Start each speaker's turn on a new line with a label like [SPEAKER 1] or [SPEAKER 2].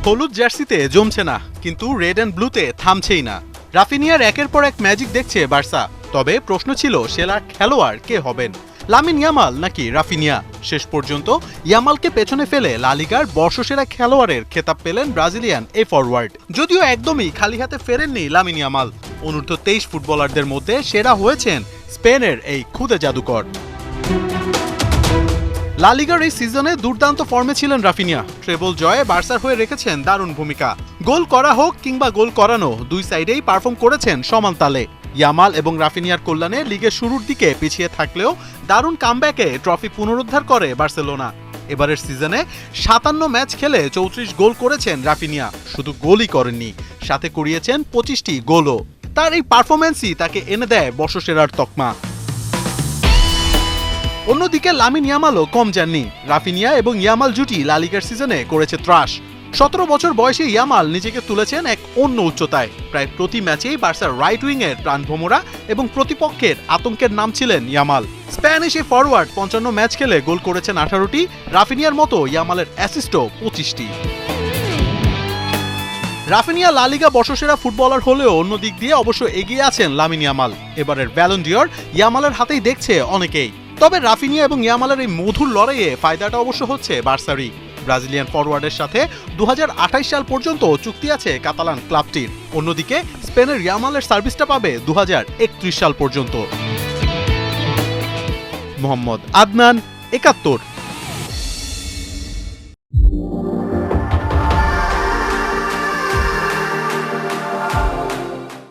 [SPEAKER 1] হলুদ জার্সিতে জমছে না, কিন্তু রেড অ্যান্ড ব্লুতে থামছেই না। রাফিনিয়ার একের পর এক ম্যাজিক দেখছে বার্সা। তবে প্রশ্ন ছিল সেরা খেলোয়াড় কে হবেন, লামিন ইয়ামাল নাকি রাফিনিয়া? শেষ পর্যন্ত ইয়ামালকে পেছনে ফেলে লা লিগার বর্ষসেরা খেলোয়াড়ের খেতাব পেলেন ব্রাজিলিয়ান এই ফরওয়ার্ড। যদিও একদমই খালি হাতে ফেরেননি লামিন ইয়ামাল। অনূর্ধ্ব 23 ফুটবলারদের মধ্যে সেরা হয়েছেন স্পেনের এই খুদে জাদুকর। লা লিগার এই সিজনে দুর্দান্ত ফর্মে ছিলেন রাফিনিয়া। ট্রেবল জয়ে বার্সার হয়ে রেখেছেন দারুণ ভূমিকা। গোল করা হোক কিংবা গোল করানো, দুই সাইডেই পারফর্ম করেছেন সমান তালে। ইয়ামাল এবং রাফিনিয়ার কল্যাণে লিগের শুরুর দিকে পিছিয়ে থাকলেও দারুণ কামব্যাকে ট্রফি পুনরুদ্ধার করে বার্সেলোনা। এবারের সিজনে 57 ম্যাচ খেলে 34 গোল করেছেন রাফিনিয়া। শুধু গোলই করেননি, সাথে করিয়েছেন 25টি গোলও। তার এই পারফরম্যান্সই তাকে এনে দেয় বর্ষসেরার তকমা। অন্যদিকে লামিন ইয়ামালও কম যাননি। রাফিনিয়া এবং ইয়ামাল জুটি লা লিগার সিজনে করেছে ত্রাস। 17 বছর বয়সে ইয়ামাল নিজেকে তুলেছেন এক অন্য উচ্চতায়। প্রায় প্রতি ম্যাচেই বার্সার রাইট উইং এর প্রাণভোমরা এবং প্রতিপক্ষের আতঙ্কের নাম ছিলেন ইয়ামাল। স্প্যানিশ এই ফরওয়ার্ড 55 ম্যাচ খেলে গোল করেছেন 18টি। রাফিনিয়ার মতো ইয়ামালের অ্যাসিস্টও 25টি। রাফিনিয়া লা লিগা বর্ষসেরা ফুটবলার হলেও অন্য দিক দিয়ে অবশ্য এগিয়ে আছেন লামিন ইয়ামাল। এবারের ব্যালন ডিওর ইয়ামালের হাতেই দেখছে অনেকেই। তবে রাফিনিয়া এবং ইয়ামালের এই মধুর লড়াইয়ে ফায়দাটা অবশ্য হচ্ছে বার্সারই। ব্রাজিলিয়ান ফরওয়ার্ডের সাথে 2028 সাল পর্যন্ত চুক্তি আছে কাতালান ক্লাবটির। অন্যদিকে স্পেনের ইয়ামালের সার্ভিসটা পাবে 2031 সাল পর্যন্ত। মোহাম্মদ আদনান, 71।